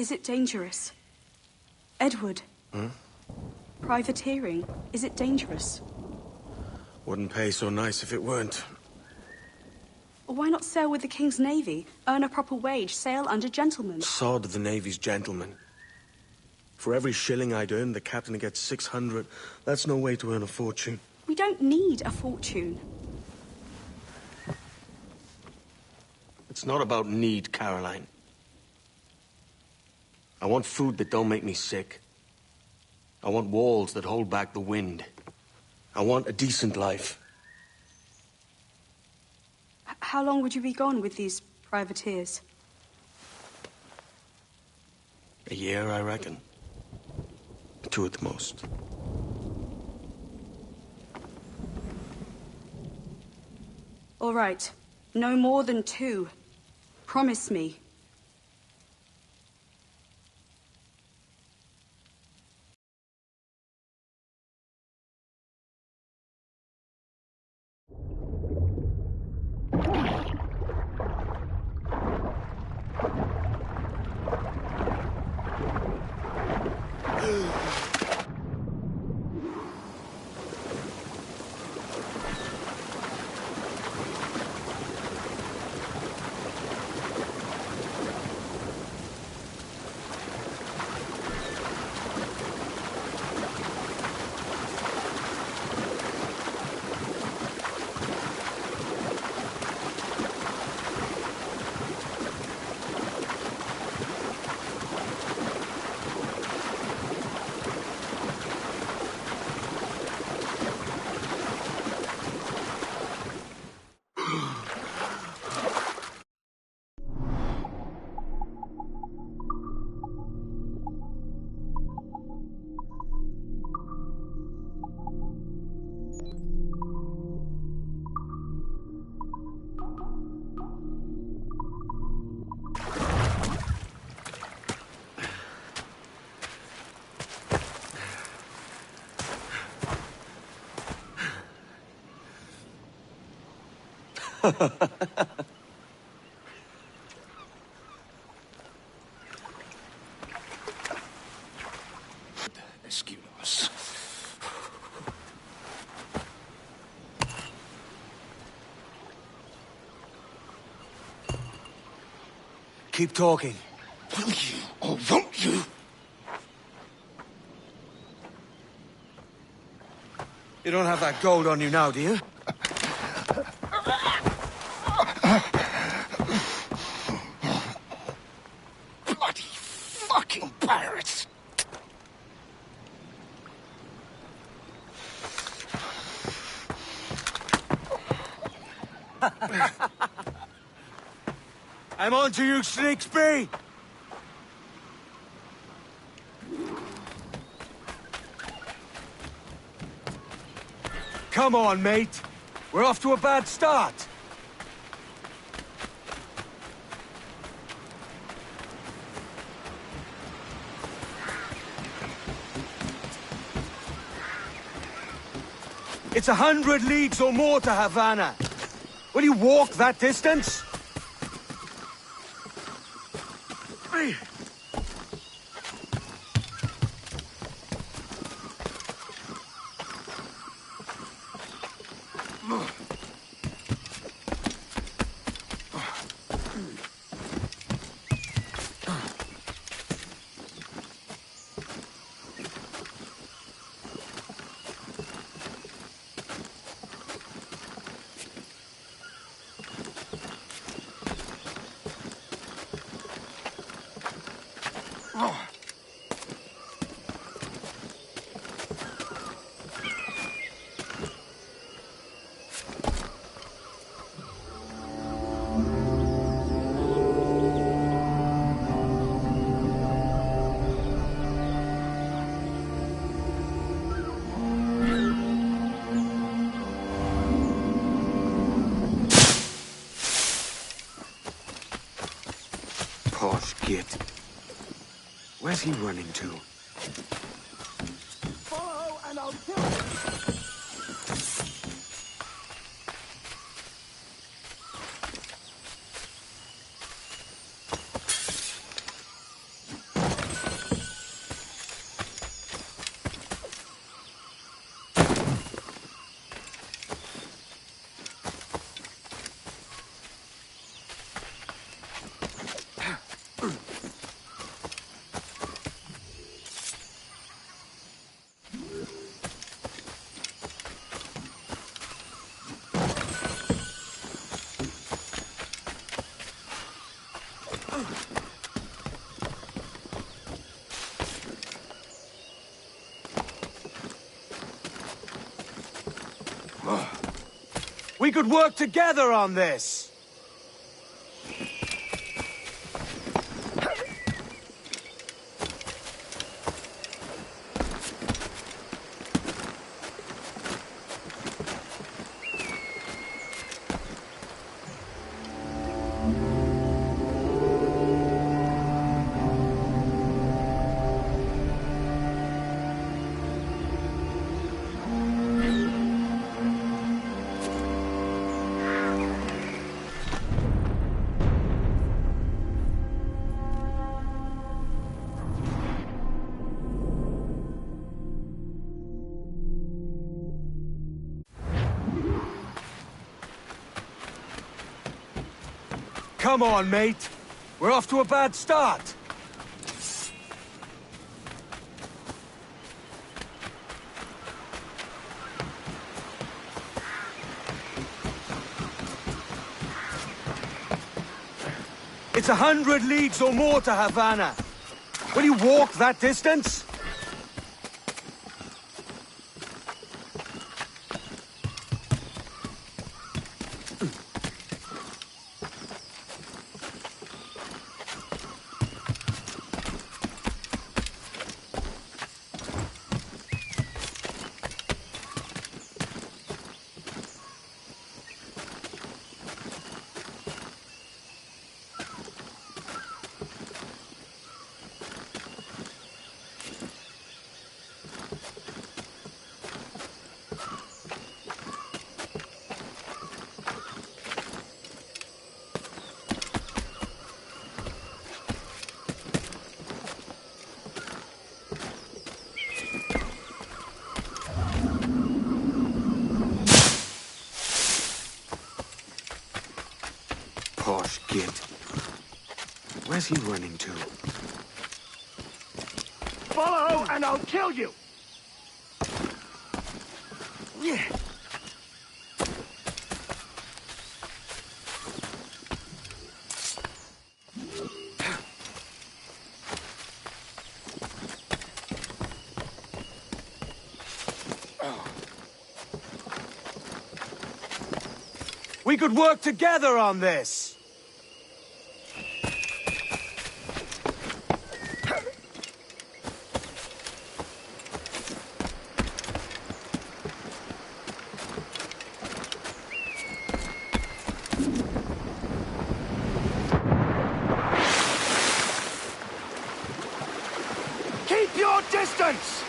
Is it dangerous? Edward? Hmm? Privateering, is it dangerous? Wouldn't pay so nice if it weren't. Why not sail with the King's Navy? Earn a proper wage, sail under gentlemen. Sod the Navy's gentlemen. For every shilling I'd earn, the captain gets 600. That's no way to earn a fortune. We don't need a fortune. It's not about need, Caroline. I want food that don't make me sick. I want walls that hold back the wind. I want a decent life. How long would you be gone with these privateers? A year, I reckon. 2 at the most. All right. No more than 2. Promise me. Excuse. Keep talking. Will you or won't you? You don't have that gold on you now, do you? Bloody fucking pirates! I'm on to you, Snakesby! Come on, mate. We're off to a bad start. It's 100 leagues or more to Havana. Will you walk that distance? Posh git. Where's he running to? Follow and I'll kill you! We could work together on this! Come on, mate. We're off to a bad start. It's 100 leagues or more to Havana. Will you walk that distance? Posh git. Where's he running to? Follow, and I'll kill you! Yeah. We could work together on this! Keep your distance!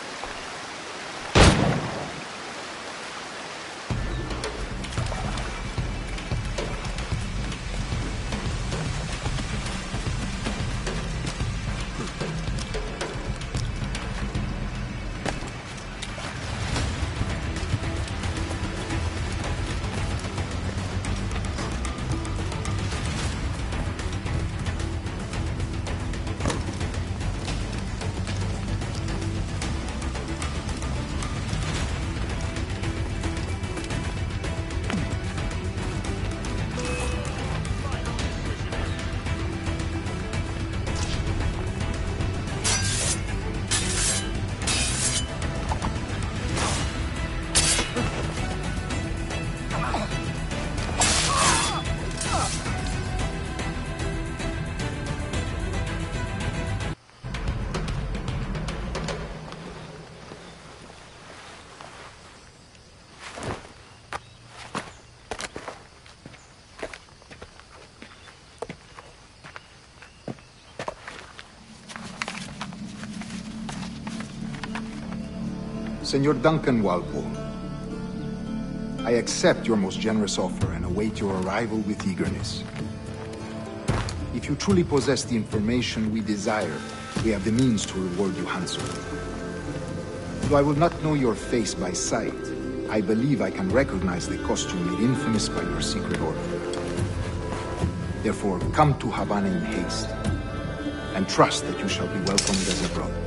Senor Duncan Walpole, I accept your most generous offer and await your arrival with eagerness. If you truly possess the information we desire, we have the means to reward you handsomely. Though I will not know your face by sight, I believe I can recognize the costume made infamous by your secret order. Therefore, come to Havana in haste, and trust that you shall be welcomed as a brother.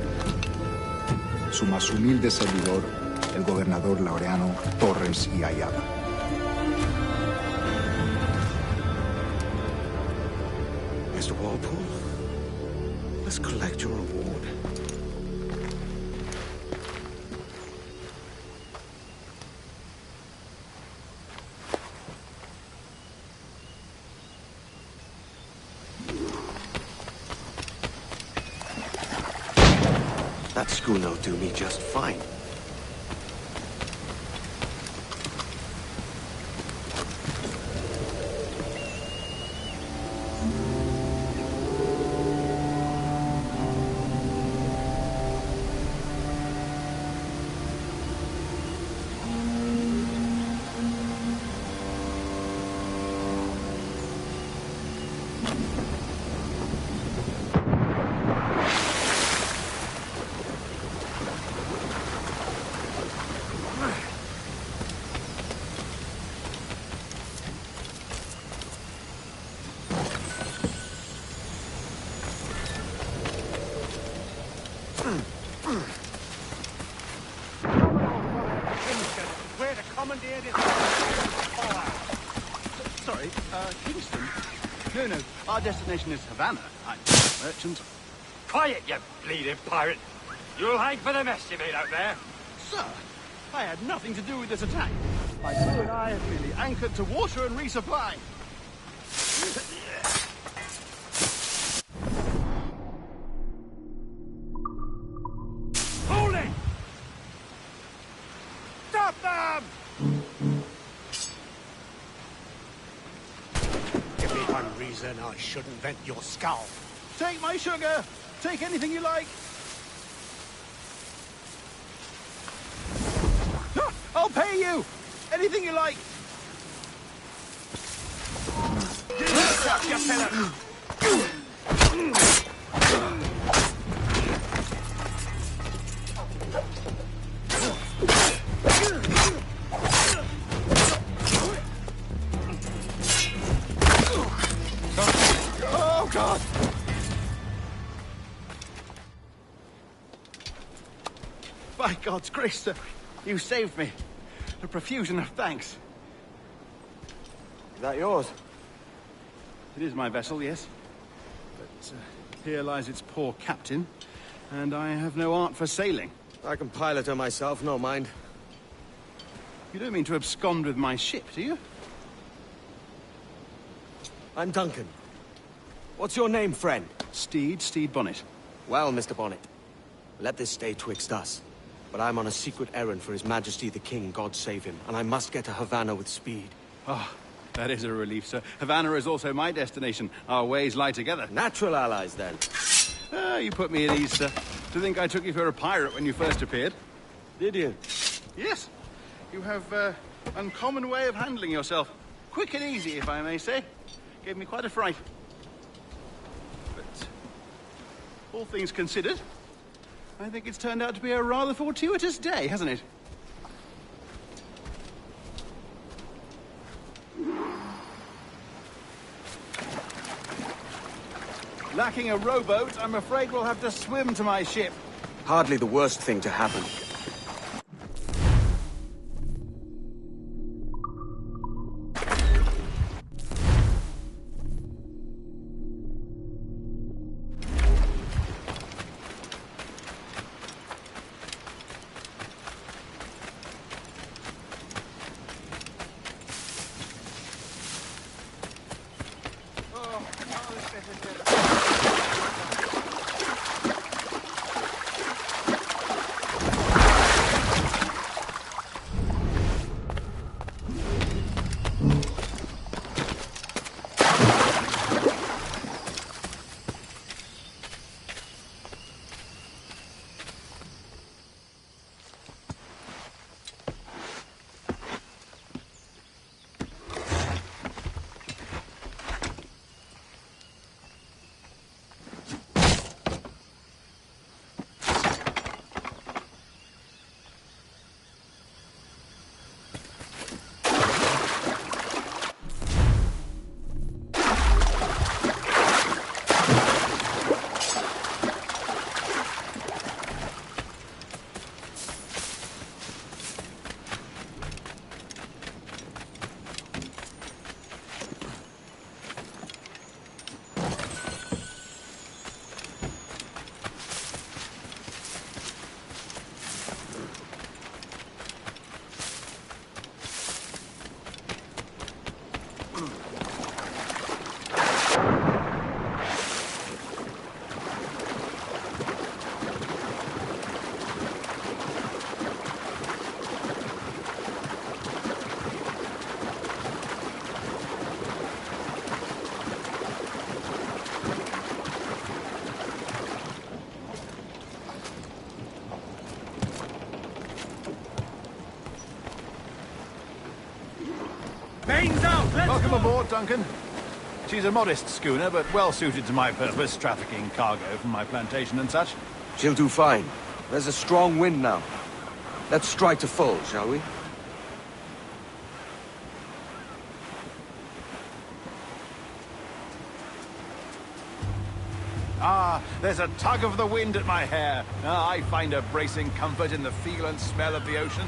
Su más humilde servidor, el gobernador Laureano Torres y Ayala. Mr. Walpole. Let's collect your reward. That schooner'll do me just fine. Where to commandeer this Sorry, Kingston? No, our destination is Havana. I'm merchant. Quiet, you bleeding pirate! You'll hang for the mess you made out there. Sir, I had nothing to do with this attack. My crew and I have merely anchored to water and resupply. Hold it! Stop them! Give me one reason I shouldn't vent your skull. Take my sugar. Take anything you like. I'll pay you. Anything you like. You pillar! Oh, God. By God's grace, sir, you saved me. A profusion of thanks. Is that yours? It is my vessel, yes. But here lies its poor captain, and I have no art for sailing. I can pilot her myself, no mind. You don't mean to abscond with my ship, do you? I'm Duncan. What's your name, friend? Steed Bonnet. Well, Mr. Bonnet, let this stay twixt us. But I'm on a secret errand for His Majesty the King, God save him, and I must get to Havana with speed. Ah, that is a relief, sir. Havana is also my destination. Our ways lie together. Natural allies, then. You put me at ease, sir. To think I took you for a pirate when you first appeared. Did you? Yes. You have uncommon way of handling yourself. Quick and easy, if I may say. Gave me quite a fright. But all things considered, I think it's turned out to be a rather fortuitous day, hasn't it? Lacking a rowboat, I'm afraid we'll have to swim to my ship. Hardly the worst thing to happen. Welcome aboard, Duncan. She's a modest schooner, but well suited to my purpose, trafficking cargo from my plantation and such. She'll do fine. There's a strong wind now. Let's strike to full, shall we? Ah, there's a tug of the wind at my hair. Ah, I find a bracing comfort in the feel and smell of the ocean.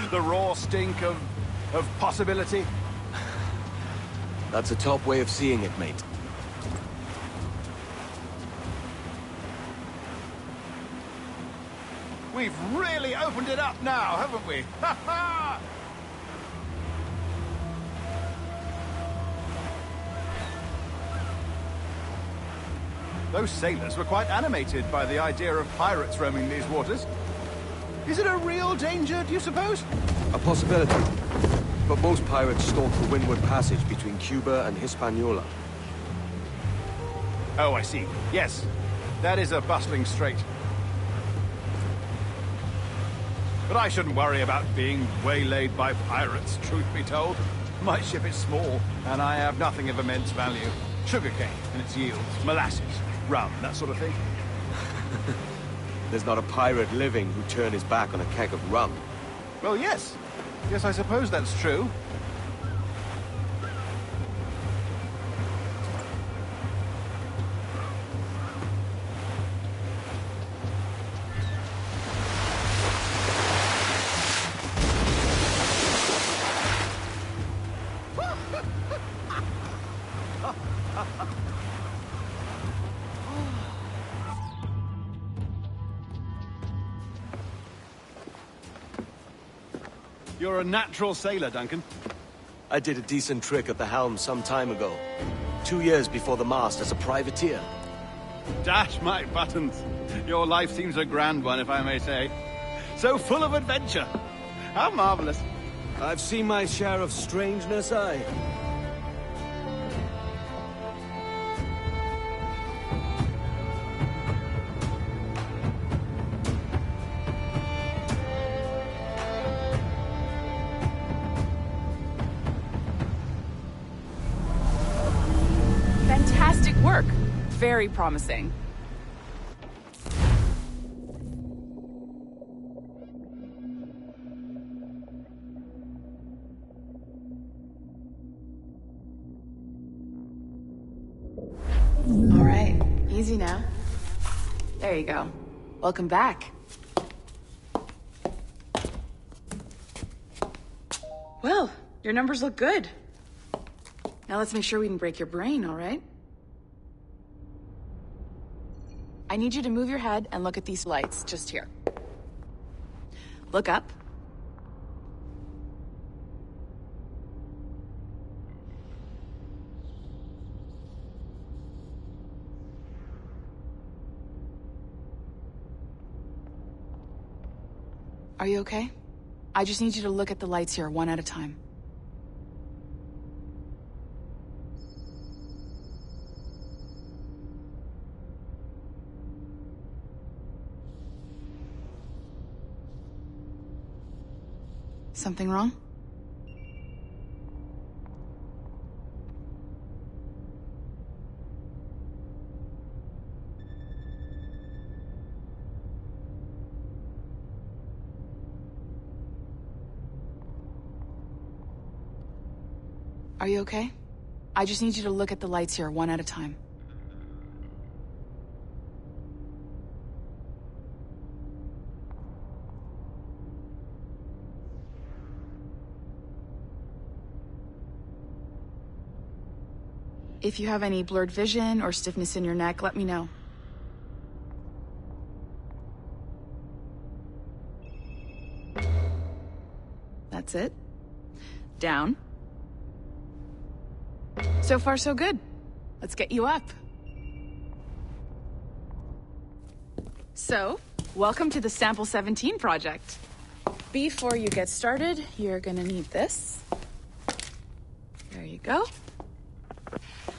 The raw stink of possibility. That's a top way of seeing it, mate. We've really opened it up now, haven't we? Ha ha! Those sailors were quite animated by the idea of pirates roaming these waters. Is it a real danger, do you suppose? A possibility. But most pirates stalk the windward passage between Cuba and Hispaniola. Oh, I see. Yes, that is a bustling strait. But I shouldn't worry about being waylaid by pirates, truth be told. My ship is small, and I have nothing of immense value. Sugarcane and its yields, molasses, rum, that sort of thing. There's not a pirate living who'd turn his back on a keg of rum. Well, yes. Yes, I suppose that's true. You're a natural sailor, Duncan. I did a decent trick at the helm some time ago. 2 years before the mast as a privateer. Dash my buttons. Your life seems a grand one, if I may say. So full of adventure. How marvelous. I've seen my share of strangeness, aye. Fantastic work. Very promising. All right, easy now. There you go. Welcome back. Well, your numbers look good. Now let's make sure we can break your brain, all right? I need you to move your head and look at these lights just here. Look up. Are you okay? I just need you to look at the lights here, one at a time. Something wrong? Are you okay? I just need you to look at the lights here, one at a time. If you have any blurred vision or stiffness in your neck, let me know. That's it. Down. So far, so good. Let's get you up. So, welcome to the Sample 17 project. Before you get started, you're gonna need this. There you go.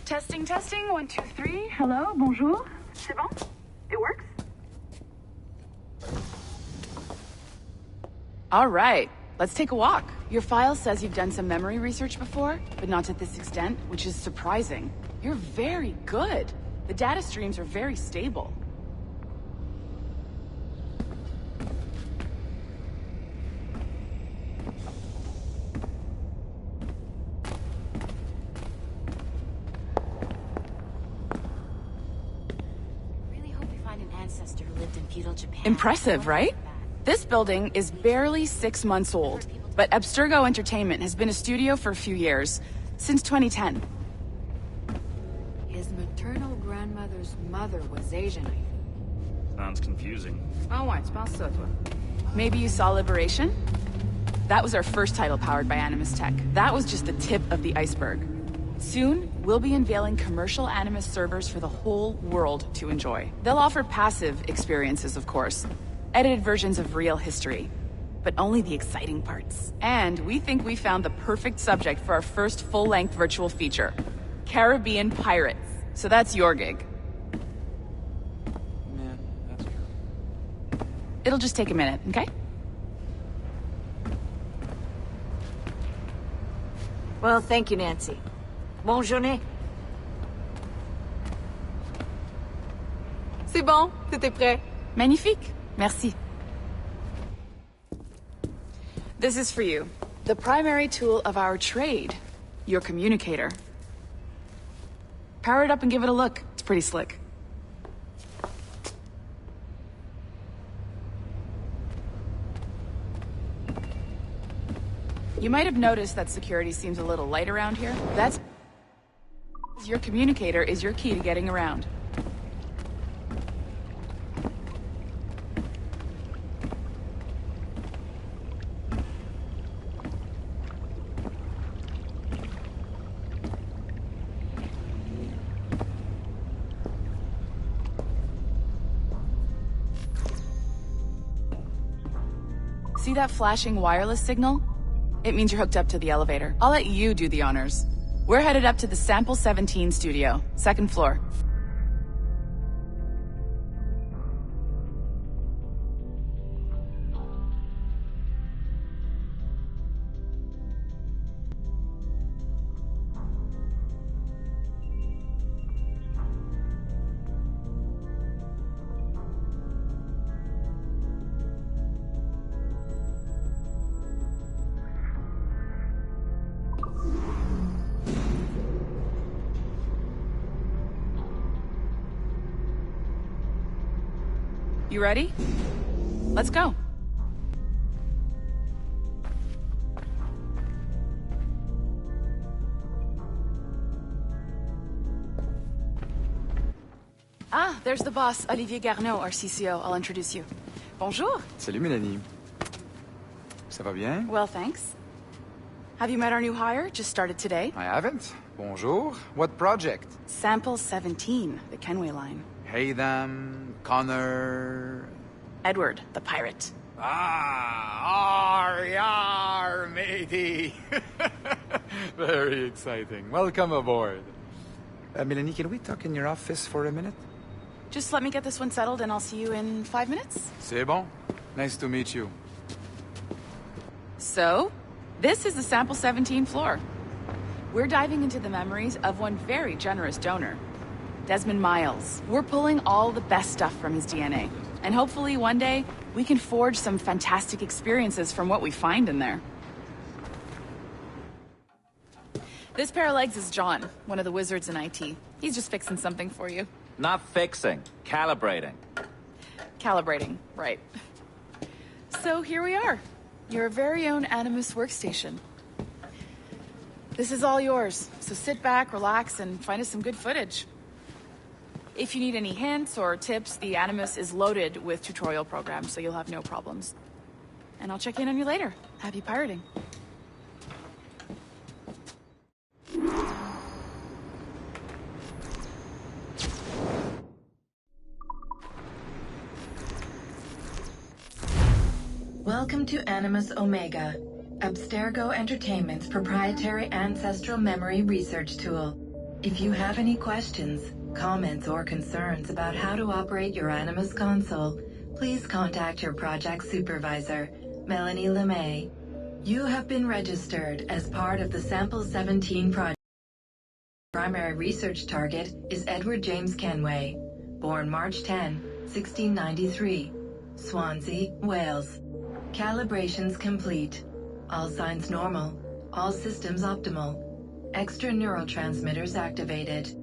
Testing, testing, 1, 2, 3. Hello, bonjour. C'est bon? It works? All right. let's take a walk. Your file says you've done some memory research before, but not to this extent, which is surprising. You're very good. The data streams are very stable. Really hope we find an ancestor who lived in feudal Japan. Impressive, right? This building is barely 6 months old, but Abstergo Entertainment has been a studio for a few years, since 2010. His maternal grandmother's mother was Asian, I think. Sounds confusing. Oh, ouais, tu penses ça, toi? Maybe you saw Liberation? That was our first title powered by Animus Tech. That was just the tip of the iceberg. Soon, we'll be unveiling commercial Animus servers for the whole world to enjoy. They'll offer passive experiences, of course. Edited versions of real history. But only the exciting parts. And we think we found the perfect subject for our first full-length virtual feature. Caribbean pirates. So that's your gig. Yeah, that's true. It'll just take a minute, okay? Well, thank you, Nancy. Bonne journée. C'est bon, t'étais prêt. Magnifique. Merci. This is for you. The primary tool of our trade. Your communicator. Power it up and give it a look. It's pretty slick. You might have noticed that security seems a little light around here. That's... Your communicator is your key to getting around. See that flashing wireless signal? It means you're hooked up to the elevator. I'll let you do the honors. We're headed up to the Sample 17 studio, 2nd floor. You ready? Let's go. Ah, there's the boss, Olivier Garneau, our CCO. I'll introduce you. Bonjour. Salut Mélanie. Ça va bien? Well, thanks. Have you met our new hire? Just started today. I haven't. Bonjour. What project? Sample 17, the Kenway line. Hey them, Connor... Edward, the pirate. Ah, yar, matey. Very exciting. Welcome aboard. Mélanie, can we talk in your office for a minute? Just let me get this one settled and I'll see you in 5 minutes. C'est bon. Nice to meet you. So, this is the Sample 17 floor. We're diving into the memories of one very generous donor, Desmond Miles. We're pulling all the best stuff from his DNA. And hopefully one day, we can forge some fantastic experiences from what we find in there. This pair of legs is John, one of the wizards in IT. He's just fixing something for you. Not fixing, calibrating. Calibrating, right. So here we are, your very own Animus workstation. This is all yours, so sit back, relax, and find us some good footage. If you need any hints or tips, the Animus is loaded with tutorial programs, so you'll have no problems. And I'll check in on you later. Happy pirating. Welcome to Animus Omega, Abstergo Entertainment's proprietary ancestral memory research tool. If you have any questions, comments, or concerns about how to operate your Animus console, please contact your project supervisor, Melanie LeMay. You have been registered as part of the Sample 17 project. Primary research target is Edward James Kenway, born March 10, 1693, Swansea, Wales. Calibrations complete. All signs normal. All systems optimal. Extra neurotransmitters activated.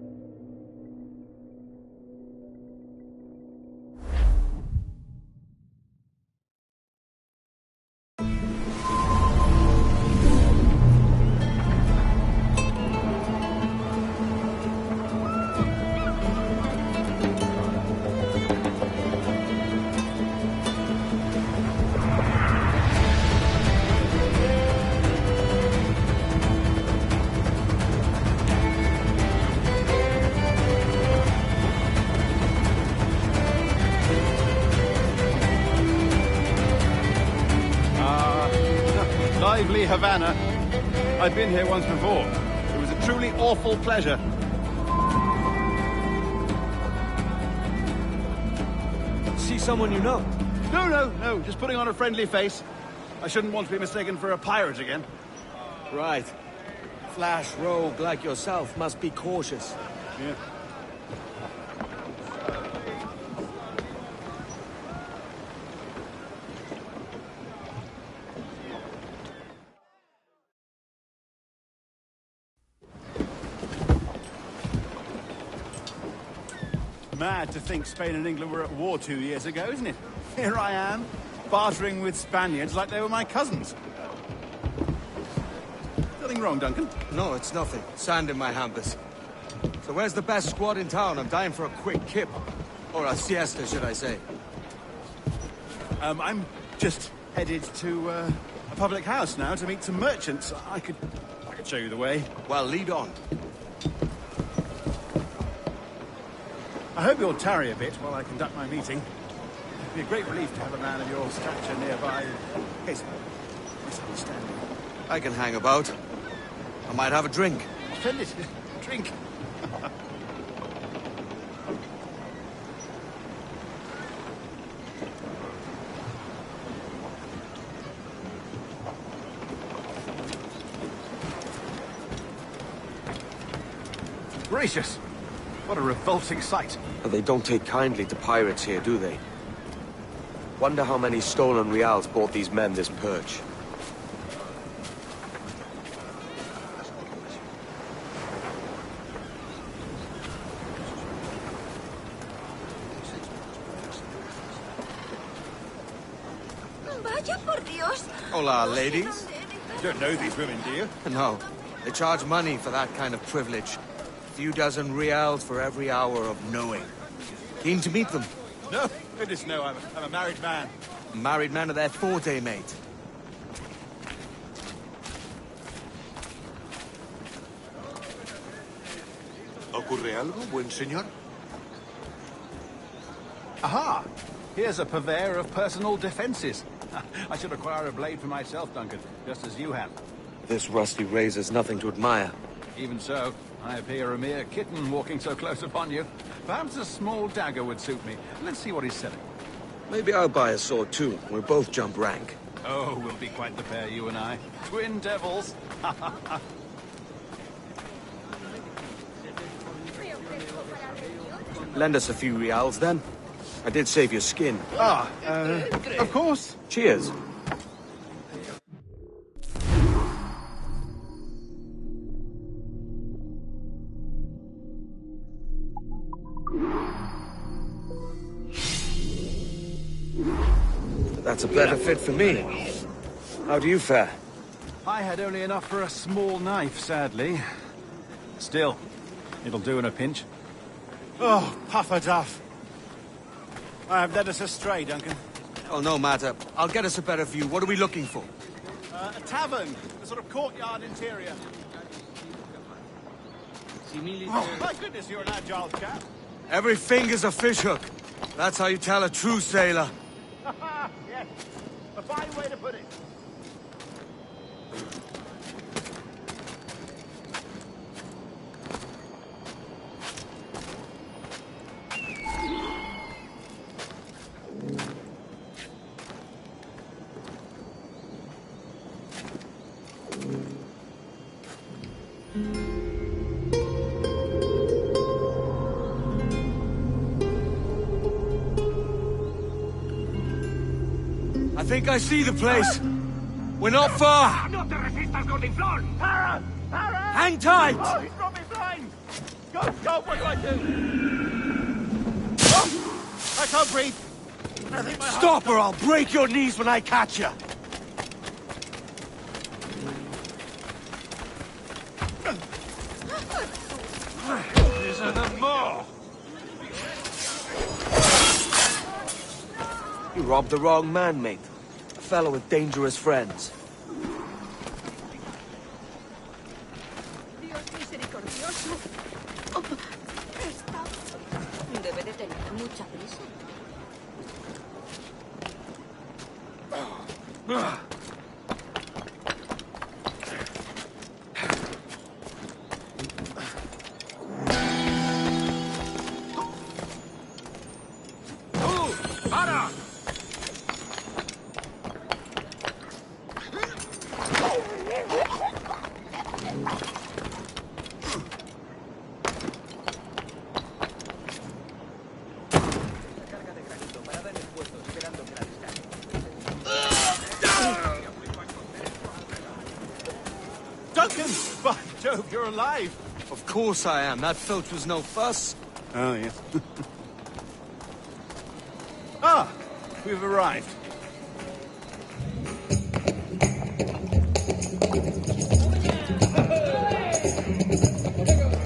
Lively Havana. I've been here once before. It was a truly awful pleasure. See someone you know? No. Just putting on a friendly face. I shouldn't want to be mistaken for a pirate again. Right. Flash rogue like yourself must be cautious. Yeah. Mad to think Spain and England were at war 2 years ago, isn't it? Here I am, bartering with Spaniards like they were my cousins. Nothing wrong, Duncan? No, it's nothing. Sand in my hampers. So where's the best squad in town? I'm dying for a quick kip. Or a siesta, should I say. I'm just headed to a public house now to meet some merchants. I could show you the way. Well, lead on. I hope you'll tarry a bit while I conduct my meeting. It'd be a great relief to have a man of your stature nearby in case of misunderstanding. I can hang about. I might have a drink. Splendid. Drink. Gracious! What a revolting sight. They don't take kindly to pirates here, do they? Wonder how many stolen reals bought these men this perch. Vaya por Dios. Hola, ladies. You don't know these women, do you? No. They charge money for that kind of privilege. A few dozen reals for every hour of knowing. Keen to meet them? No, goodness no, I'm a married man. A married man of their forte, mate. ¿Ocurre algo, buen señor? Aha! Here's a purveyor of personal defenses. I should acquire a blade for myself, Duncan, just as you have. This rusty razor's nothing to admire. Even so, I appear a mere kitten walking so close upon you. Perhaps a small dagger would suit me. Let's see what he's selling. Maybe I'll buy a sword too. We'll both jump rank. Oh, we'll be quite the pair, you and I. Twin devils. Lend us a few reals, then. I did save your skin. Of course. Cheers. That's a better fit for me. How do you fare? I had only enough for a small knife, sadly. Still, it'll do in a pinch. Oh, puffer duff. I have led us astray, Duncan. Oh, no matter. I'll get us a better view. What are we looking for? A tavern, a sort of courtyard interior. Oh, my goodness, you're an agile chap. Every finger's a fishhook. That's how you tell a true sailor. Yes, a fine way to put it. think I see the place. We're not far. No te resistas, gordinflón! Para! Para! Hang tight! Oh, he's brought me blind! Go, go, what do I do? Oh, I can't breathe. I think my heart... Stop or I'll break your knees when I catch you. These are the more. You robbed the wrong man, mate. A fellow with dangerous friends. Dios misericordioso. Oh, debe de tener mucha prisa. Para! Duncan! By Jove, you're alive! Of course I am. That filch was no fuss. Oh, yes. Ah! We've arrived.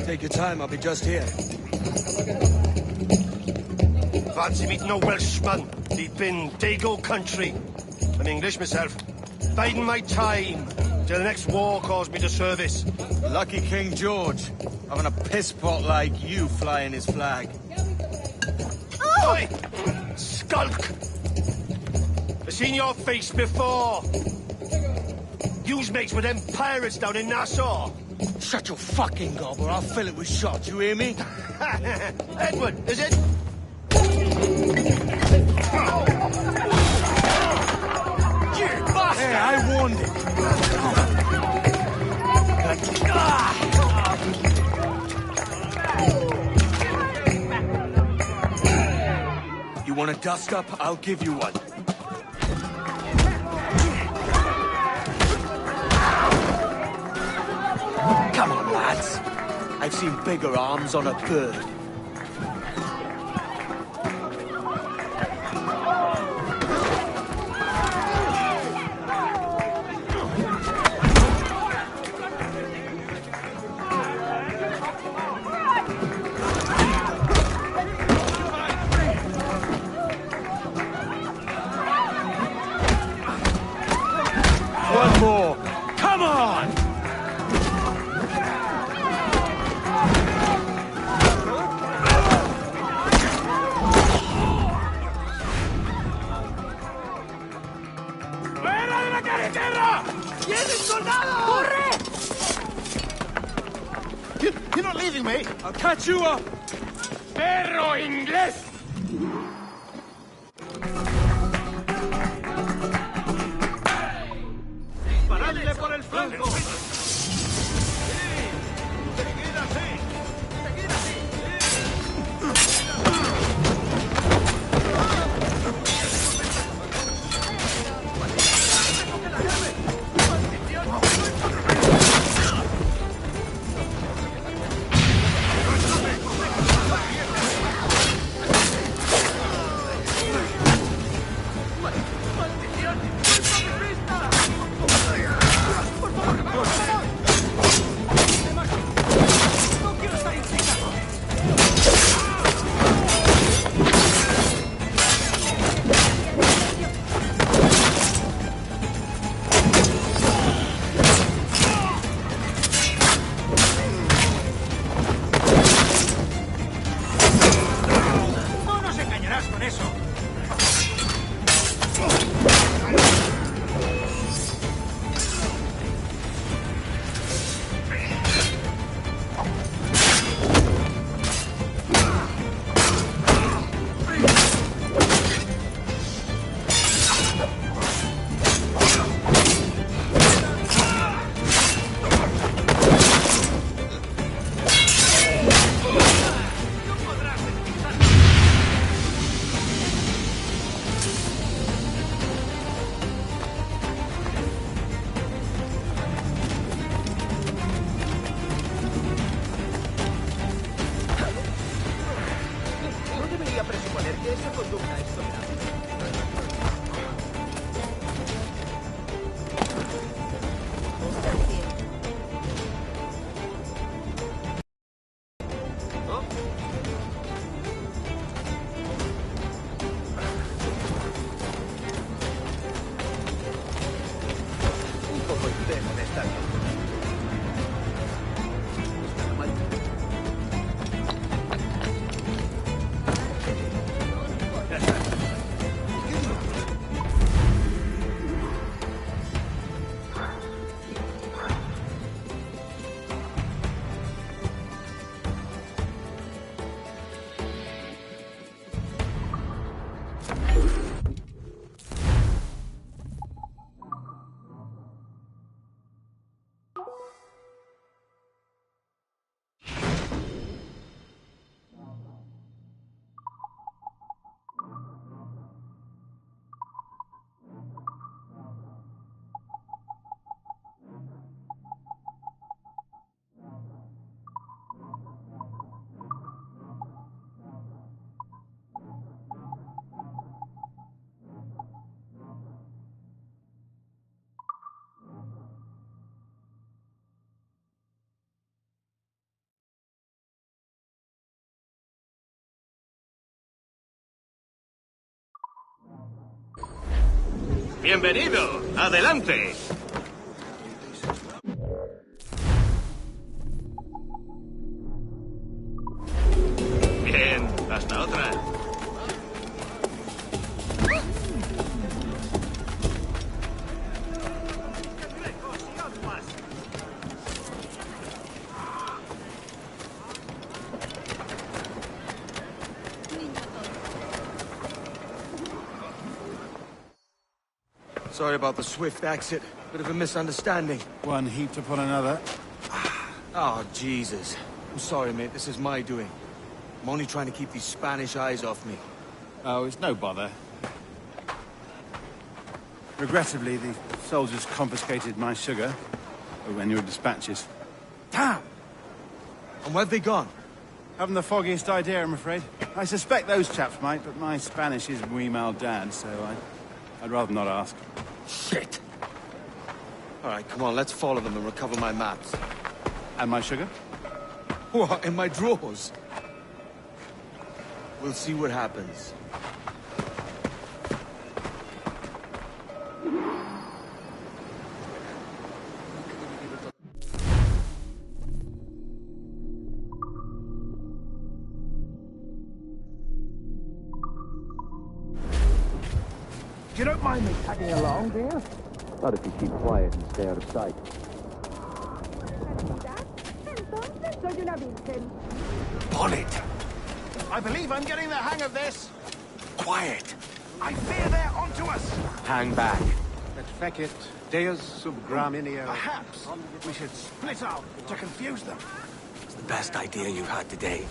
Take your time, I'll be just here. Fancy meeting no Welshman deep in Dago country. I'm English myself. Biding my time till the next war calls me to service. Lucky King George, having a piss pot like you flying his flag. Oi! Skulk! I've seen your face before. Yous mates with them pirates down in Nassau. Shut your fucking gob or I'll fill it with shot, you hear me? Edward, is it? You bastard! Hey, I warned him. You want a dust-up? I'll give you one. Come on, lads. I've seen bigger arms on a bird. One more. Come on! ¡Fuera de la carretera! ¡Viene el soldado! ¡Corre! You're not leaving me! I'll catch you up! ¡Perro inglés! ¡Disparadle por el flanco! Seguid así! Seguid así! suponer que esa conducta es tolerable. Un poco extremo de esta vida. Bienvenido. Adelante. Bien, hasta otra. Sorry about the swift exit. Bit of a misunderstanding. One heaped upon another. Oh, Jesus. I'm sorry, mate. This is my doing. I'm only trying to keep these Spanish eyes off me. Oh, it's no bother. Regrettably, the soldiers confiscated my sugar and your dispatches. Damn! And where've they gone? Haven't the foggiest idea, I'm afraid. I suspect those chaps might, but my Spanish is muy mal dad, so I'd rather not ask. Shit! All right, come on, let's follow them and recover my maps. And my sugar? What, in my drawers? We'll see what happens. You don't mind me tagging along, do you? Not if you keep quiet and stay out of sight. Bonnet! I believe I'm getting the hang of this. Quiet! I fear they're onto us. Hang back. Et fecit Deus sub gramineo. Perhaps we should split up to confuse them. It's the best idea you've had today.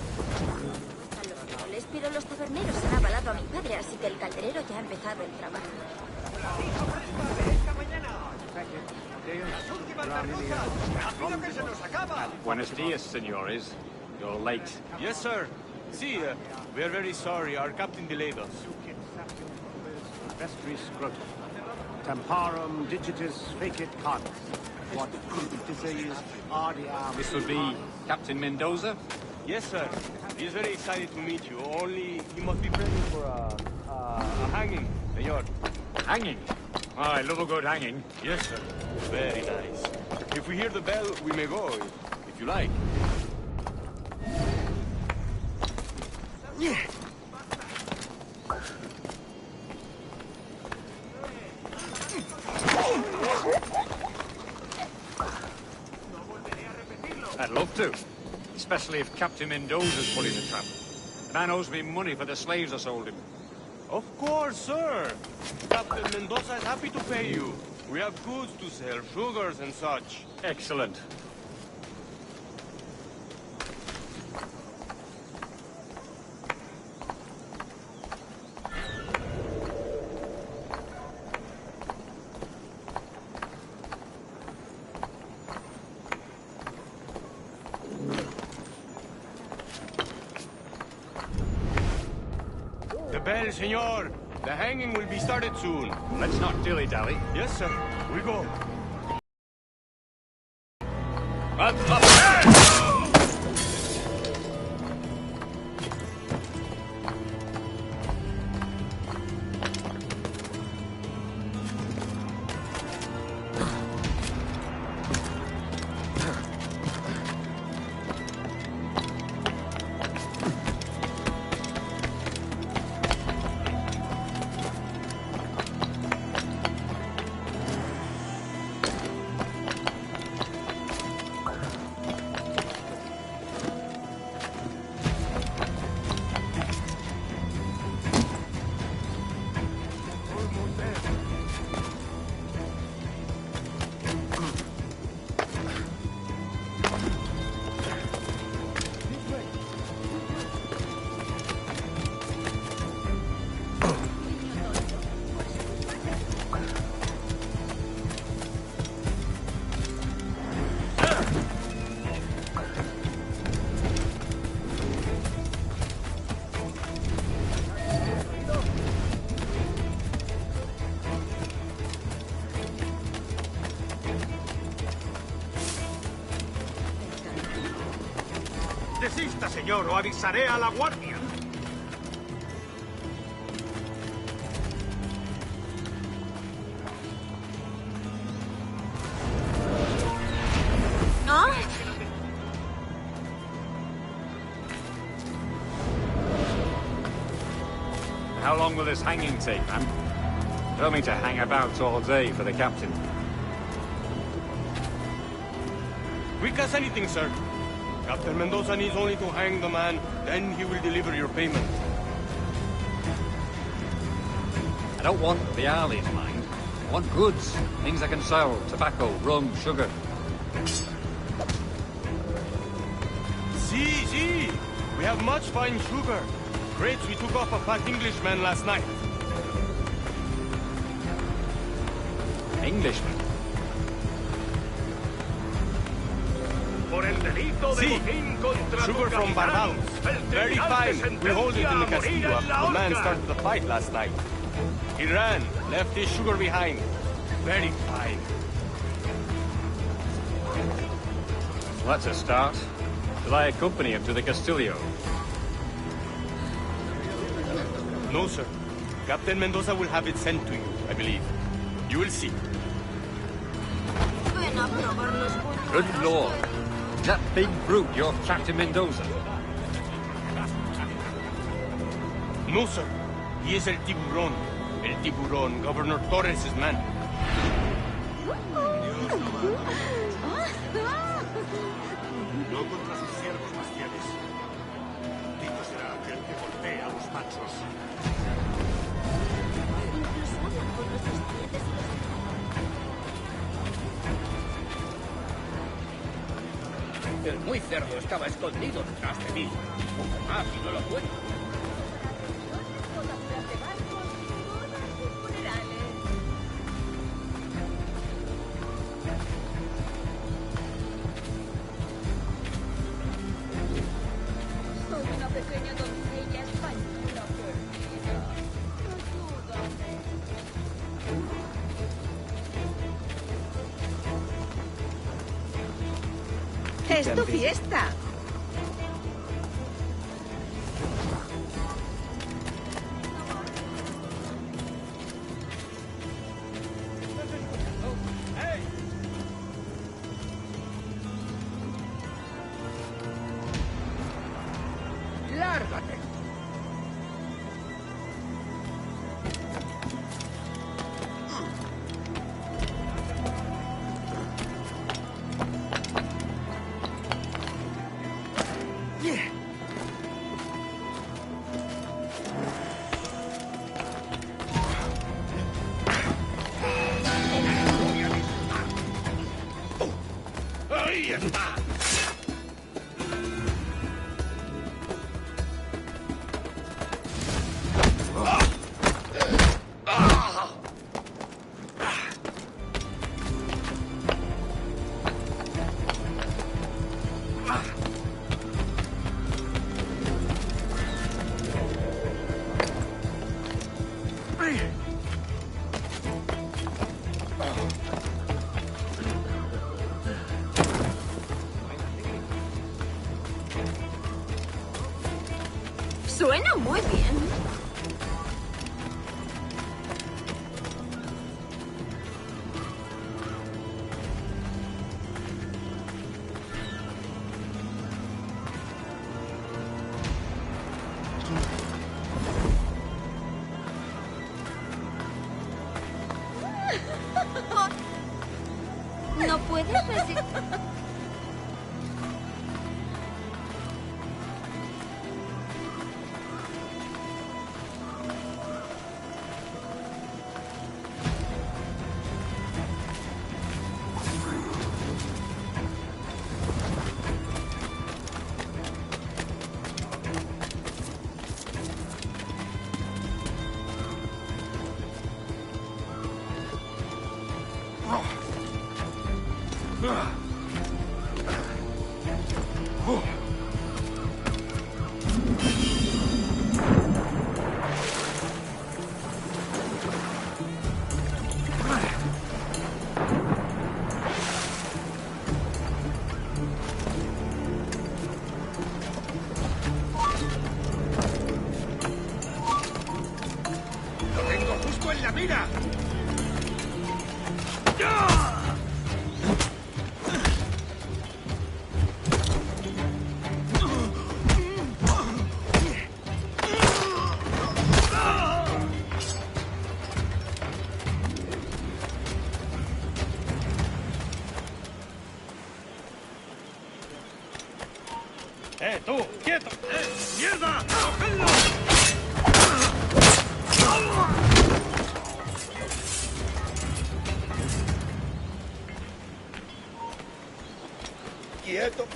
Pero los taberneros han avalado a mi padre, así que el calderero ya ha empezado el trabajo. Buenos dias, senores. You're late. Yes, sir. See, we are very sorry. Our captain delayed us. Vestris scrotum. Temparum digitis fecit canis. What disease ardiam... This will be Captain Mendoza? Yes, sir. He is very excited to meet you. Only he must be present for a hanging, senor. Hanging? Oh, I love a good hanging. Yes, sir. Very nice. If we hear the bell, we may go, if you like. Yeah. I'd love to. Especially if Captain Mendoza's pulling the trap. The man owes me money for the slaves I sold him. Of course, sir. Captain Mendoza is happy to pay you. We have goods to sell, sugars and such. Excellent. The bell, senor. The hanging will be started soon. Let's not dilly-dally. Yes, sir. We go. Desista, señor, o avisaré a la guardia. How long will this hanging take, man? Tell me to hang about all day for the captain. Quick as anything, sir. Captain Mendoza needs only to hang the man, then he will deliver your payment. I don't want the alley in mind. I want goods, things I can sell, tobacco, rum, sugar. See, we have much fine sugar. Crates we took off a fat Englishman last night. Englishman? See, sugar from Barbados. Very fine. We hold it in the castillo after the man started the fight last night. He ran, left his sugar behind. Very fine. Well, that's a start. Shall I accompany him to the Castillo? No, sir. Captain Mendoza will have it sent to you, I believe. You will see. Good Lord. That big brute, your Captain Mendoza? No, sir. He is El Tiburón. El Tiburón, Governor Torres' man. No contra sus siervos más fieles. Bendito será aquel que golpea a los machos. El muy cerdo estaba escondido detrás de mí. Ah, si no lo cuento. Soy una pequeña doncella española perdida. Ayúdame. ¡Es tu fiesta! ¡Lárgate! ¡Ahí está! bien. No puedes decir... ¡Lo tengo justo en la mira! ¡Tú! ¡Quieto! ¡Mierda! ¡Cogedlo! ¡Quieto!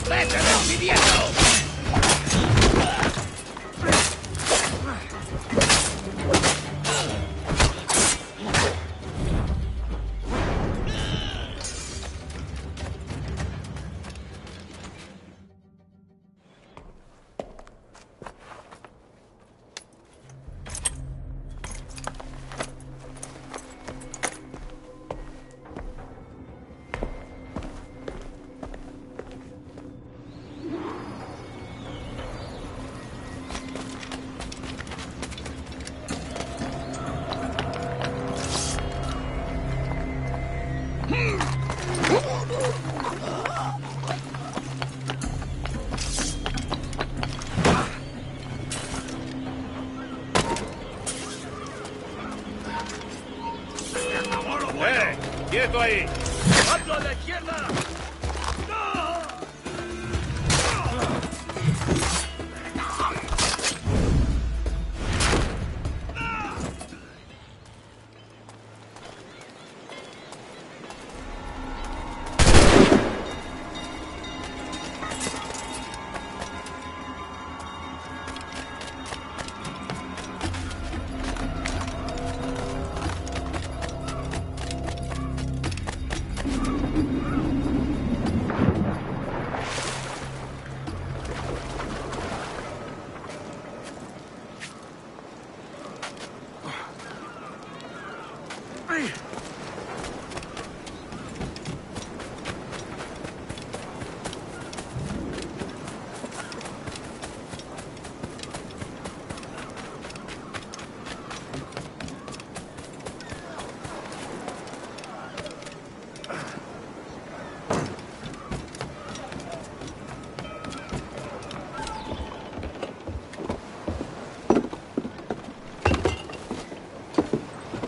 ¡Vete despidiendo! ¡Quieto ahí! ¡Hazlo a la izquierda!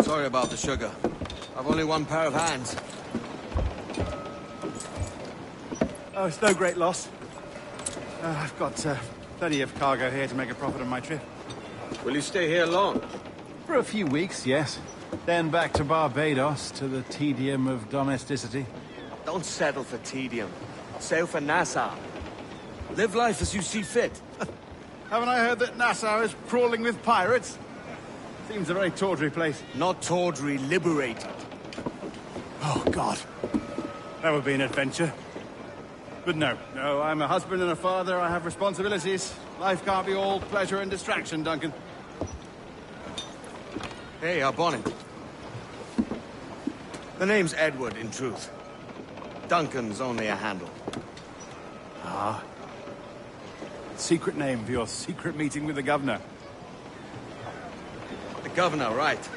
Sorry about the sugar. I've only one pair of hands. Oh, it's no great loss. I've got plenty of cargo here to make a profit on my trip. Will you stay here long? For a few weeks, yes. Then back to Barbados, to the tedium of domesticity. Don't settle for tedium. Sail for Nassau. Live life as you see fit. Haven't I heard that Nassau is crawling with pirates? Seems a very tawdry place. Not tawdry, liberated. Oh, God. That would be an adventure. But no, I'm a husband and a father. I have responsibilities. Life can't be all pleasure and distraction, Duncan. Hey, our bonnet. The name's Edward, in truth. Duncan's only a handle. Ah. Secret name for your secret meeting with the governor. The governor, right.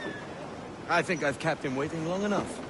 I think I've kept him waiting long enough.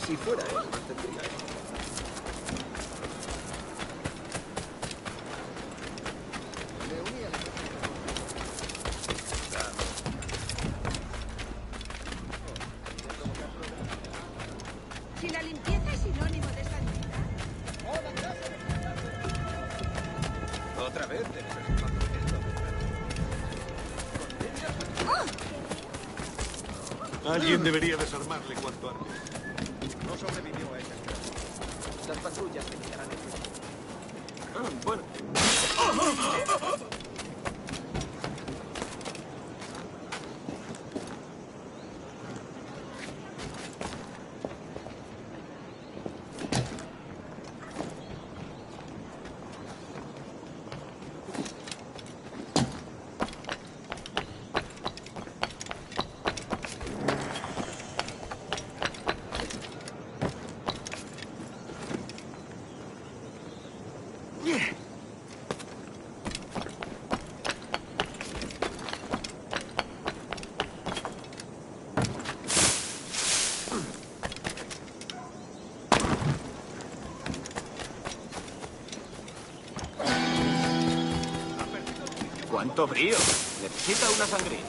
Si fuera él, mantendría eso. Me uní a la... Si la limpieza es sinónimo de santidad. Otra vez debes ser esto. Alguien debería desarmarle cuanto antes. No sobrevivió a esa escala. Las patrullas me quitarán el juicio. Bueno. ¡Cuánto brío! Necesita una sangría.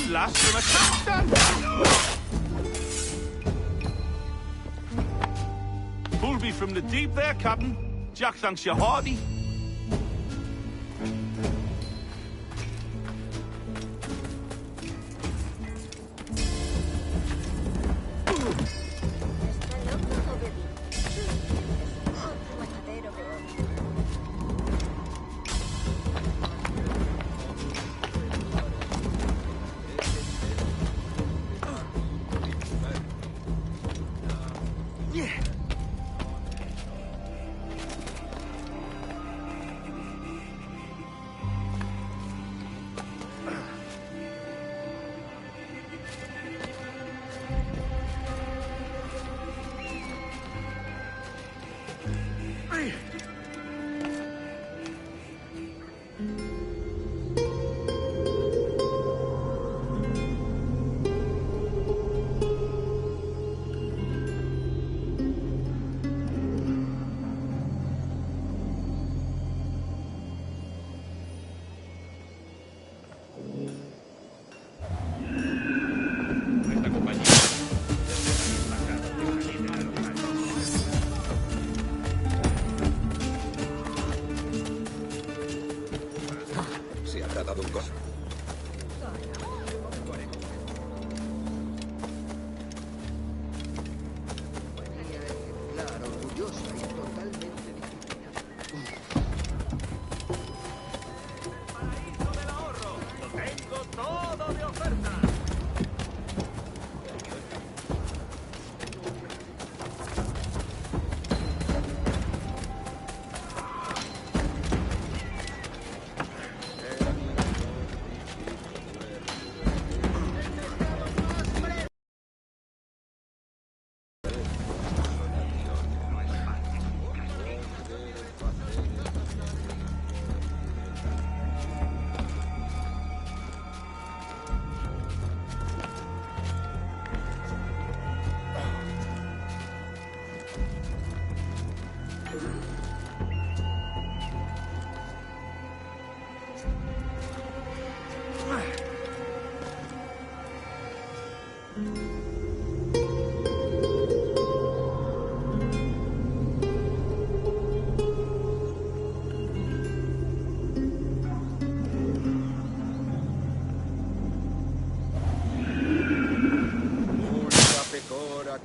Last from a touchdown! Pulled me from the deep there, Captain. Jack thanks you hearty.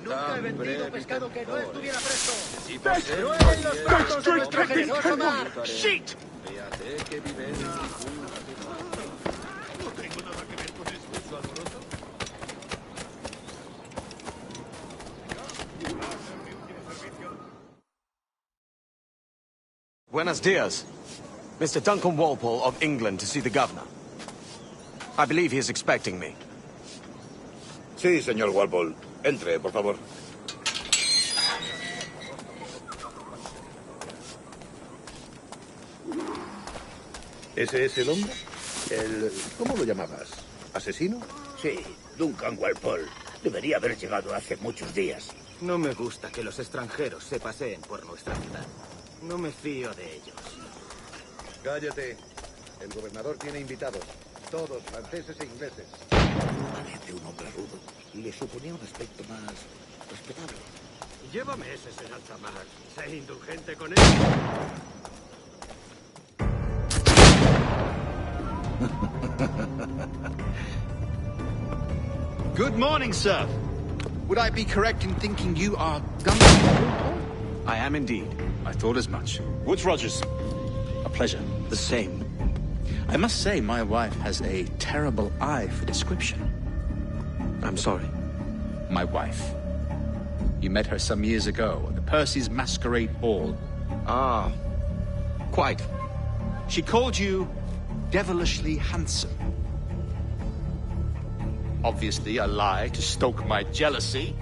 Nunca he vendido pescado que no estuviera fresco. That's straight technique, Kenmore! Shit! Buenos dias. Mr. Duncan Walpole of England to see the governor. I believe he is expecting me. Sí, señor Walpole. Entre, por favor. ¿Ese es el hombre? ¿Cómo lo llamabas? ¿Asesino? Sí, Duncan Walpole. Debería haber llegado hace muchos días. No me gusta que los extranjeros se paseen por nuestra ciudad. No me fío de ellos. Cállate. El gobernador tiene invitados. Todos franceses e ingleses. Parece un hombre rudo. Le suponía un aspecto más respetable. Lleva meses en alta mar. Sé indulgente con él. Good morning, sir. Would I be correct in thinking you are Duncan? I am indeed. I thought as much. Woods Rogers. A pleasure. The same. I must say, my wife has a terrible eye for description. I'm sorry. My wife. You met her some years ago at the Percy's Masquerade Ball. Ah, quite. She called you devilishly handsome. Obviously a lie to stoke my jealousy.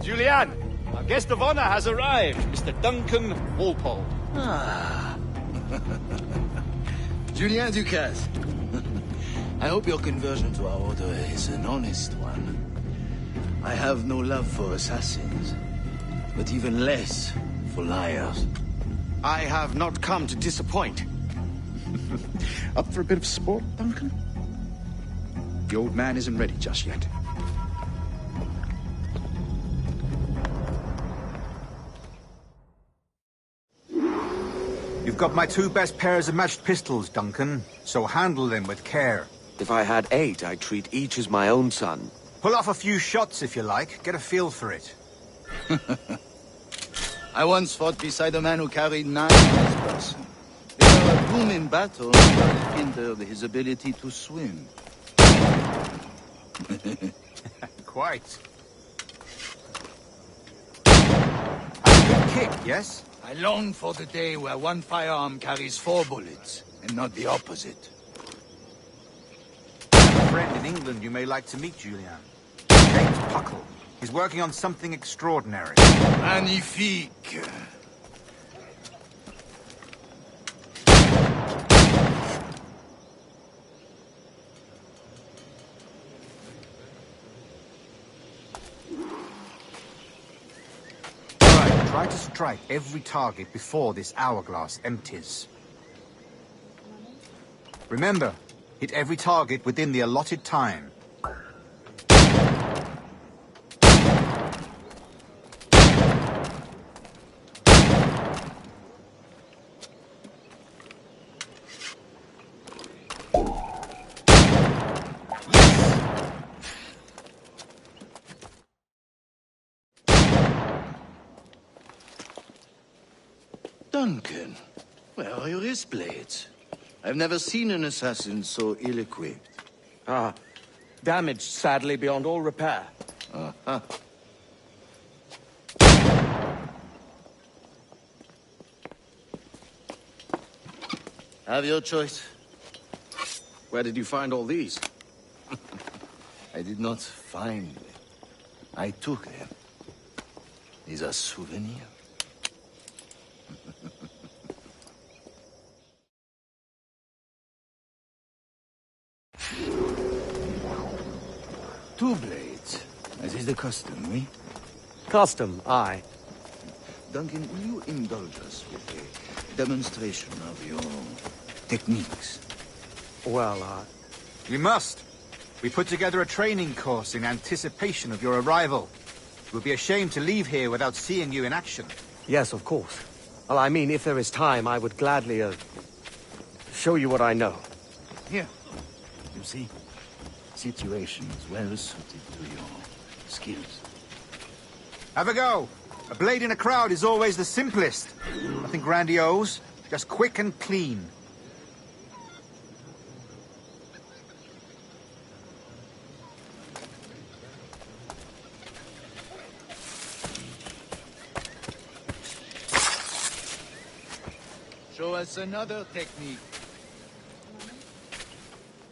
Julianne, our guest of honor has arrived, Mr. Duncan Walpole. Ah. Julien Ducasse. I hope your conversion to our order is an honest one. I have no love for assassins, but even less for liars. I have not come to disappoint. Up for a bit of sport, Duncan? The old man isn't ready just yet. You've got my 2 best pairs of matched pistols, Duncan, so handle them with care. If I had 8, I'd treat each as my own son. Pull off a few shots if you like. Get a feel for it. I once fought beside a man who carried 9 on his person. They were a boom in battle, but hindered his ability to swim. Quite. A good kick, yes? I long for the day where one firearm carries 4 bullets, and not the opposite. I have a friend in England you may like to meet, Julian. James Puckle. He's working on something extraordinary. Magnifique! Try to strike every target before this hourglass empties. Remember, hit every target within the allotted time. Duncan, where are your wrist blades? I've never seen an assassin so ill-equipped. Ah, damaged sadly beyond all repair. Uh-huh. Have your choice. Where did you find all these? I did not find them. I took them. These are souvenirs. Two blades, as is the custom, oui? Custom, aye. Duncan, will you indulge us with a demonstration of your techniques? Well, We must. We put together a training course in anticipation of your arrival. It would be a shame to leave here without seeing you in action. Yes, of course. Well, I mean, if there is time, I would gladly, show you what I know. Here. You see? Situation is well suited to your skills. Have a go. A blade in a crowd is always the simplest. Nothing grandiose, just quick and clean. Show us another technique.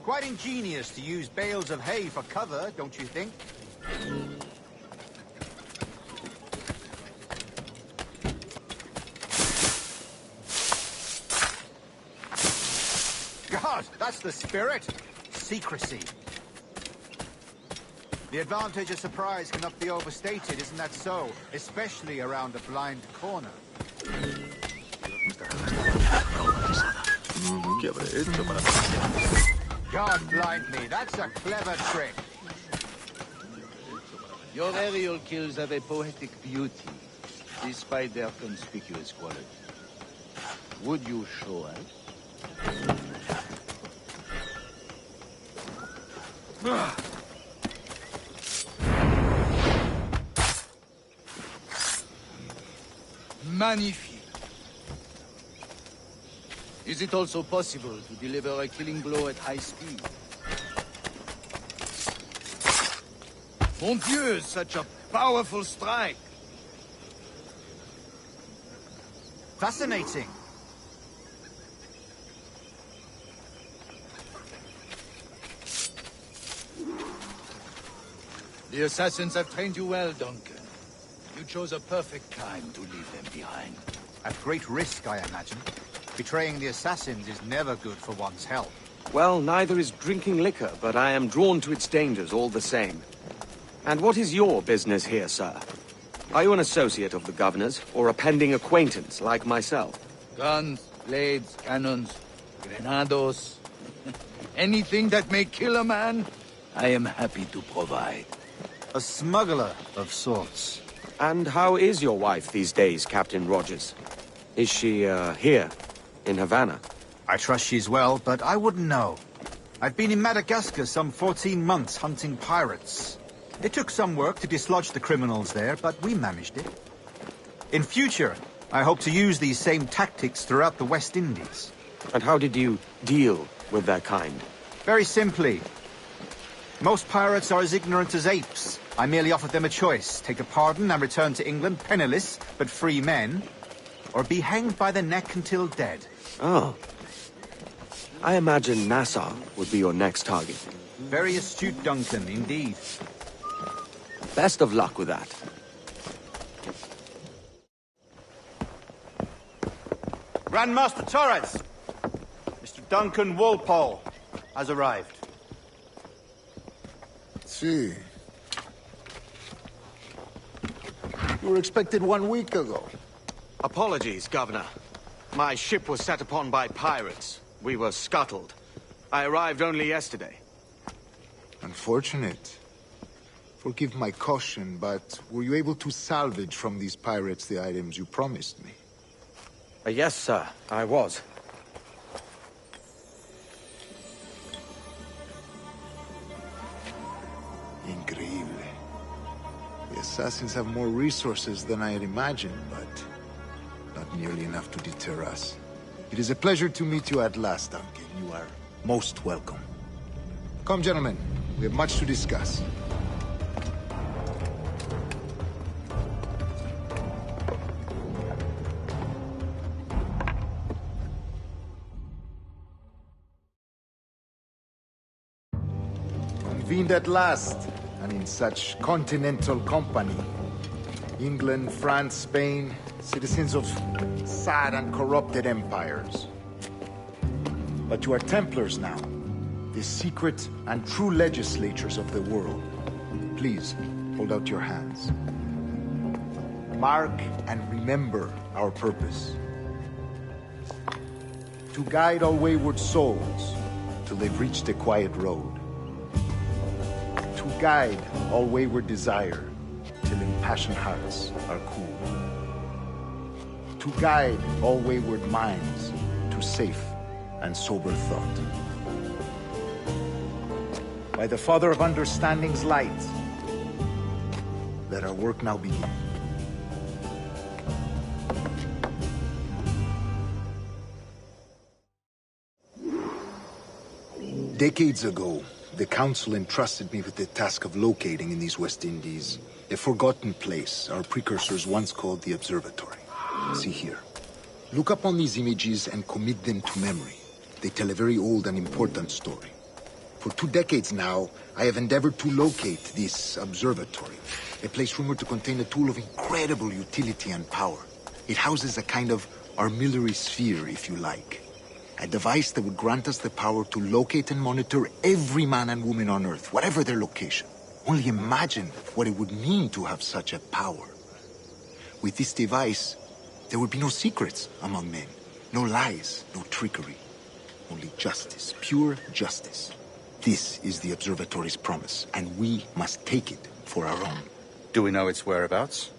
Quite ingenious to use bales of hay for cover, don't you think? God, that's the spirit! Secrecy. The advantage of surprise cannot be overstated, isn't that so? Especially around a blind corner. God blind me, that's a clever trick. Your aerial kills have a poetic beauty, despite their conspicuous quality. Would you show us? Magnifique. Is it also possible to deliver a killing blow at high speed? Mon Dieu, such a powerful strike! Fascinating. The assassins have trained you well, Duncan. You chose a perfect time to leave them behind. At great risk, I imagine. Betraying the assassins is never good for one's health. Well, neither is drinking liquor, but I am drawn to its dangers all the same. And what is your business here, sir? Are you an associate of the governor's, or a pending acquaintance like myself? Guns, blades, cannons, grenados. Anything that may kill a man, I am happy to provide. A smuggler of sorts. And how is your wife these days, Captain Rogers? Is she, here, in Havana? I trust she's well, but I wouldn't know. I've been in Madagascar some 14 months hunting pirates. It took some work to dislodge the criminals there, but we managed it. In future, I hope to use these same tactics throughout the West Indies. And how did you deal with their kind? Very simply. Most pirates are as ignorant as apes. I merely offered them a choice. Take a pardon and return to England penniless, but free men. Or be hanged by the neck until dead. Oh. I imagine Nassau would be your next target. Very astute, Duncan, indeed. Best of luck with that. Grandmaster Torres! Mr. Duncan Walpole has arrived. See. You were expected 1 week ago. Apologies, Governor. My ship was set upon by pirates. We were scuttled. I arrived only yesterday. Unfortunate. Forgive my caution, but were you able to salvage from these pirates the items you promised me? Yes, sir, I was. Increíble. The assassins have more resources than I had imagined, but not nearly enough to deter us. It is a pleasure to meet you at last, Duncan. You are most welcome. Come, gentlemen. We have much to discuss. Convened at last, and in such continental company. England, France, Spain, citizens of sad and corrupted empires. But you are Templars now, the secret and true legislators of the world. Please, hold out your hands. Mark and remember our purpose. To guide all wayward souls till they've reached a quiet road. To guide all wayward desire till impassioned hearts are cool. To guide all wayward minds to safe and sober thought. By the Father of Understanding's light, Let our work now begin. Decades ago, the Council entrusted me with the task of locating in these West Indies a forgotten place our precursors once called the Observatory. See here. Look up on these images and commit them to memory. They tell a very old and important story. For 2 decades now, I have endeavored to locate this observatory, a place rumored to contain a tool of incredible utility and power. It houses a kind of armillary sphere, if you like. A device that would grant us the power to locate and monitor every man and woman on Earth, whatever their location. Only imagine what it would mean to have such a power. With this device, there would be no secrets among men, no lies, no trickery. Only justice, pure justice. This is the Observatory's promise, and we must take it for our own. Do we know its whereabouts?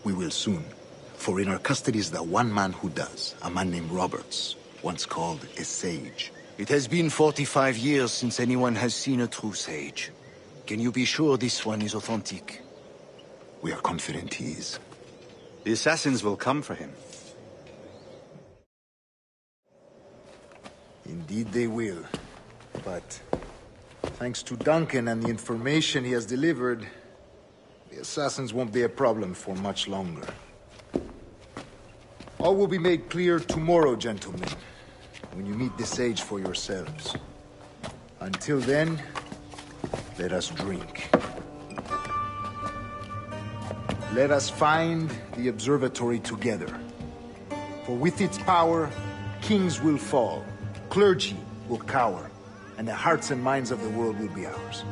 We will soon. For in our custody is the one man who does, a man named Roberts, once called a sage. It has been 45 years since anyone has seen a true sage. Can you be sure this one is authentic? We are confident he is. The assassins will come for him. Indeed they will. But thanks to Duncan and the information he has delivered, the assassins won't be a problem for much longer. All will be made clear tomorrow, gentlemen, when you meet the sage for yourselves. Until then, let us drink. Let us find the observatory together. For with its power, kings will fall, clergy will cower, and the hearts and minds of the world will be ours.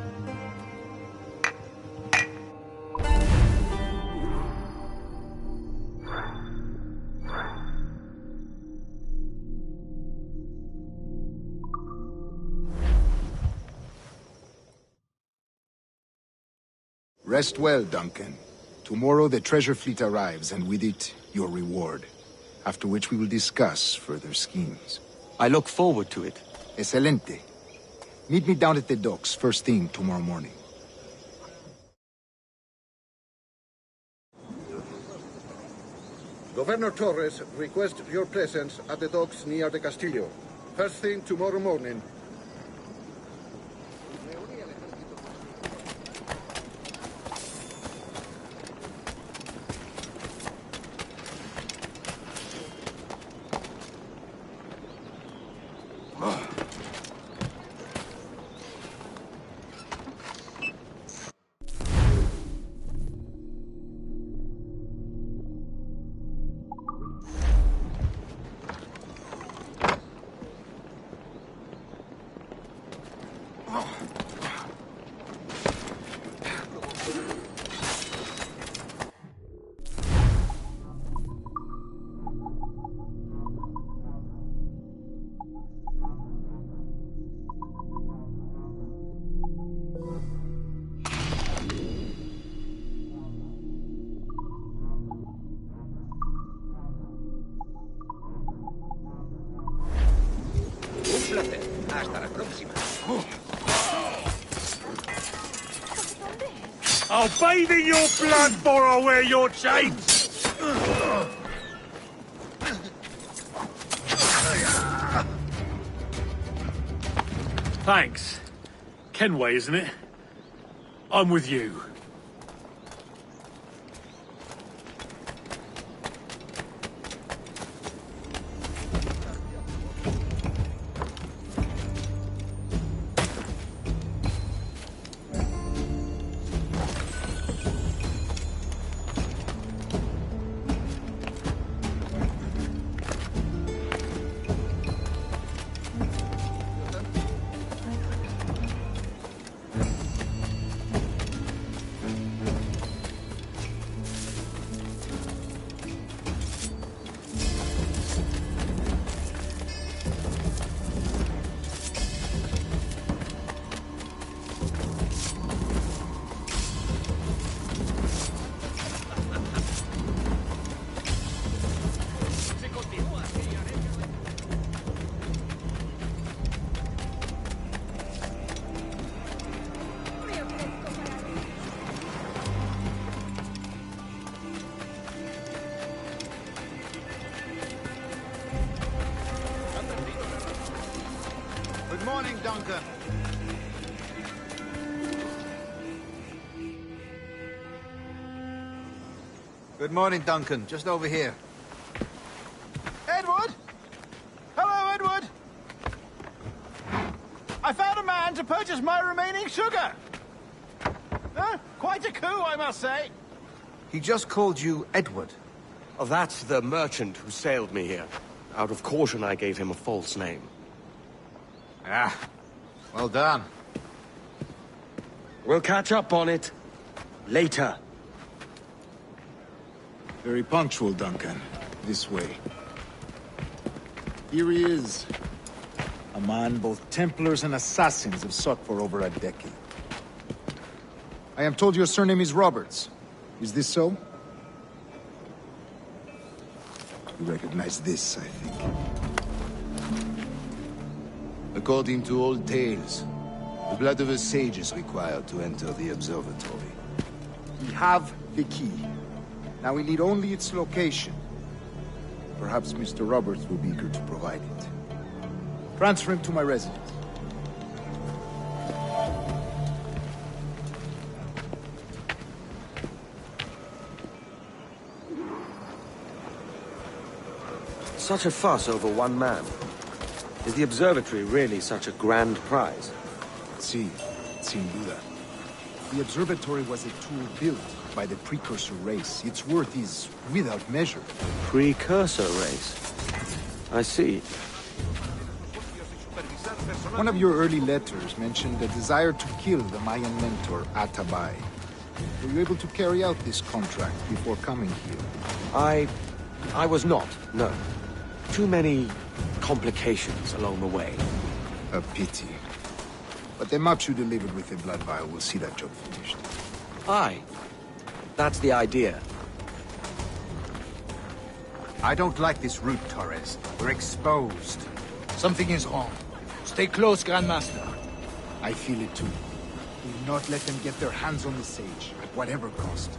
Rest well, Duncan. Tomorrow the treasure fleet arrives, and with it, your reward. After which we will discuss further schemes. I look forward to it. Excelente. Meet me down at the docks first thing tomorrow morning. Governor Torres requests your presence at the docks near the Castillo. First thing tomorrow morning. Hasta la próxima. I'll bathe in your blood before I wear your chains! Thanks. Kenway, isn't it? I'm with you. Duncan. Good morning, Duncan. Just over here. Edward? Hello, Edward. I found a man to purchase my remaining sugar. Quite a coup, I must say. He just called you Edward. Oh, that's the merchant who sailed me here. Out of caution, I gave him a false name. Ah, well done. We'll catch up on it later. Very punctual, Duncan. This way. Here he is. A man both Templars and Assassins have sought for over a decade. I am told your surname is Roberts. Is this so? You recognize this, I think. According to old tales, the blood of a sage is required to enter the observatory. We have the key. Now we need only its location. Perhaps Mr. Roberts will be eager to provide it. Transfer him to my residence. Such a fuss over one man. Is the observatory really such a grand prize? Si, sin duda. The observatory was a tool built by the precursor race. Its worth is without measure. Precursor race? I see. One of your early letters mentioned a desire to kill the Mayan mentor, Atabay. Were you able to carry out this contract before coming here? I was not, no. Too many complications along the way. A pity. But the maps you delivered with the blood vial will see that job finished. Aye. That's the idea. I don't like this route, Torres. We're exposed. Something is wrong. Stay close, Grandmaster. I feel it too. Do not let them get their hands on the sage, at whatever cost.